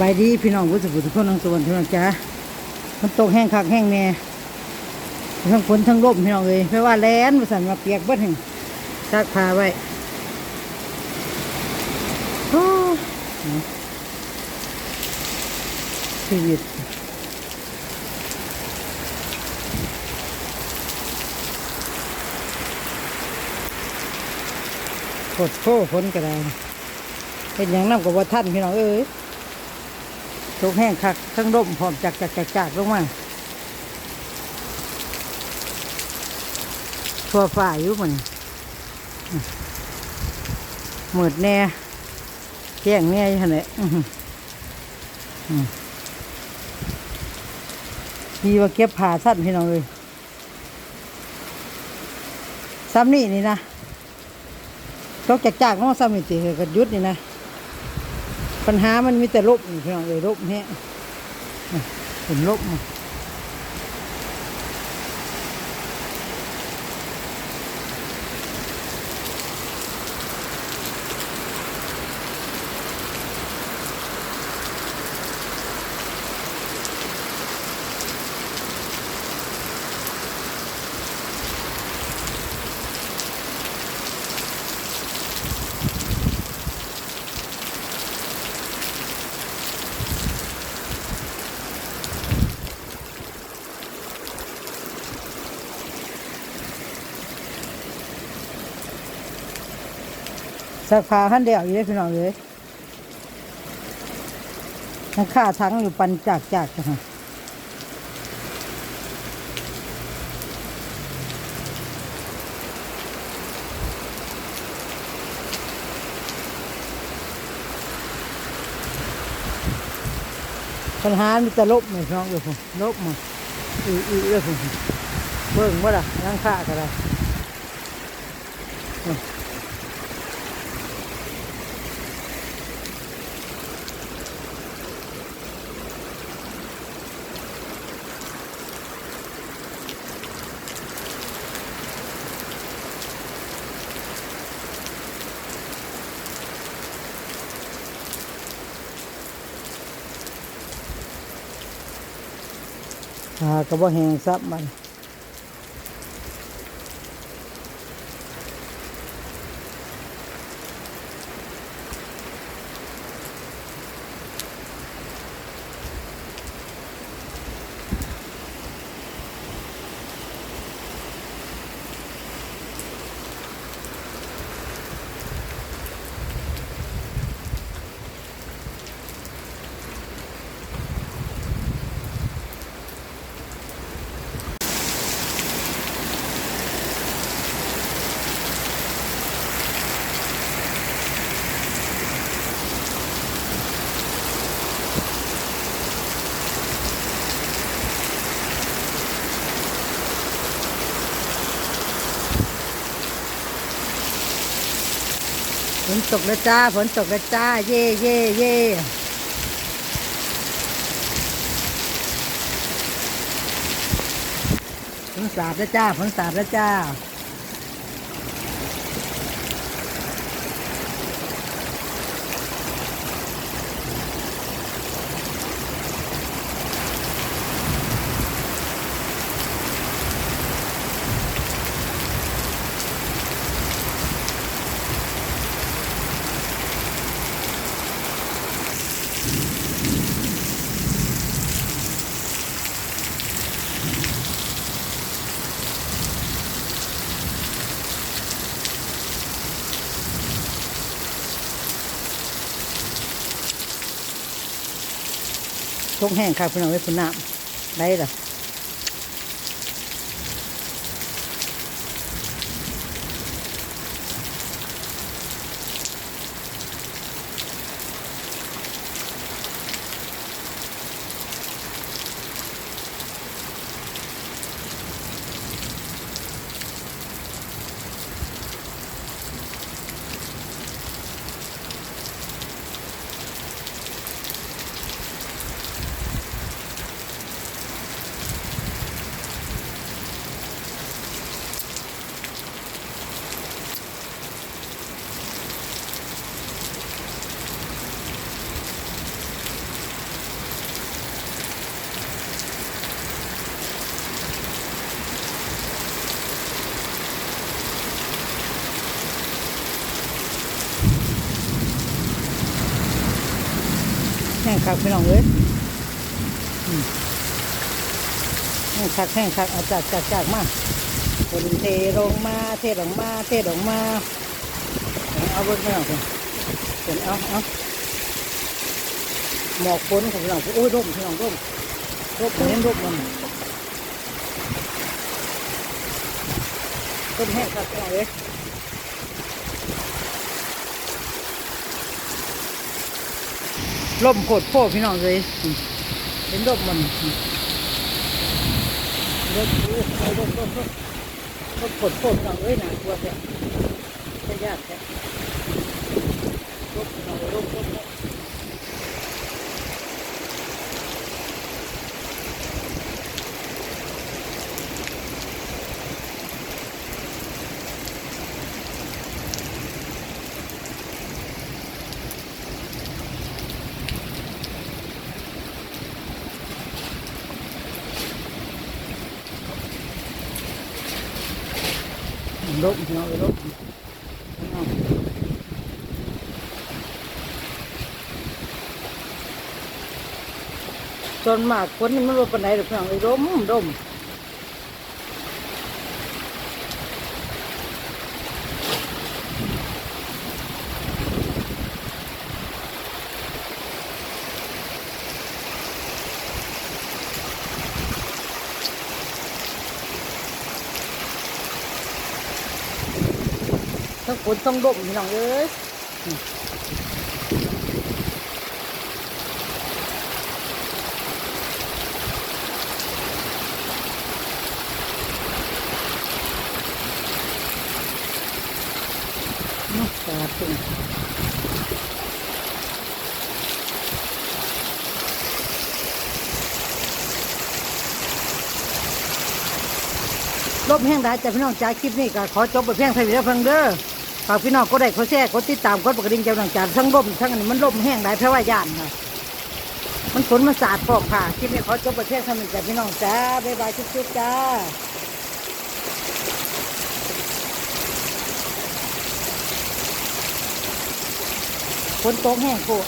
ไปดีพี่น้องผู้สุขทุกคนทั้งส่วนพี่น้องจ้ามันตกแห้งคักแห้งแน่ทั้งฝนทั้งลมพี่น้องเลยไม่ว่าแล้นมาสั่นมาเปียกเบิดแห่งซักผ้าไว้โอ้ชีวิตโคตรโคฝนก็ได้เป็นอย่างน้ำกับว่าท่านพี่น้องเอ้ยตกแห้งคักทั้งลมพร้อมจากลงมาทั่วฝ่ายอยู่มันหมดแน่แจ้งแน่อยู่หั่นแหละดีว่าเก็บผ่าสั้นพี่น้องเลยซ้ำนี่นะตกจากน้องซ้ำนี่ติก็ยุดนี่นะปัญหามันมีแต่ลบนี่พี่น้องเลยลบเนี่ยเห็นลบมั้งสักผ้าขั้นเดียวอยู่เลยพี่น้องเลยทั้งข้าทั้งอยู่ปันจากค่ะปัญหามีแต่ลบเหมือนน้องอยู่ผมลบมาเลยผมเบิ่งว่าล่ะทั้งข้าก็ได้ก็บ่แห้งซับมันฝนตกแล้วจ้าฝนตกแล้วจ้าเย่เย่เย่ฝนสาดแล้วจ้าฝนสาดแล้วจ้าตกแห้งค่ะพี่น้องไว้ฝนน้ำได้ล่ะ ห้งคักพี่น้องเอ้ยแห้งคักแห้งคักเอาจากมาฝนเทลงมาเทลงมาเทลงมาเอาเบิ้งพี่น้องฝนเอาหมอกฝนของพี่น้องโอ้ยร่มพี่น้องร่มเห็นร่มมันต้นแห้งคักพี่น้องเอ้ยร่มโคตรโพ่พี่น้องเลยเห็นร่มมันร่มโคตรโพ่พี่น้องเอ้ยน่ากลัวแท้ไม่ยากแท้ร่มพี่น้องร่มพี่น้องร่มจนมากคนนี่มันร่มปานไหนหรือพี่น้องร่มทั้งฝนทั้งร่มพี่น้องเอ้ยสาธุลบแห้งได้แต่พี่น้องจากคลิปนี้ก็ขอจบไปเพียงเท่านี้แล้วเพิ่งเด้อฝากพี่น้องก็ได้กดแชร์กดติดตามกดปกระดิ่งแจ้งเตือนจากทั้งลมทั้งอันนี้มันลมแห้งได้เพราะว่าย่านค่ะมันฝนมันสาดฟอกค่ะคลิปนี้ขอจบไปเพียงเท่านี้จ้ะพี่น้องจ้าบ๊ายบายจุ๊บๆจ้าฝนตกแห้งโคตร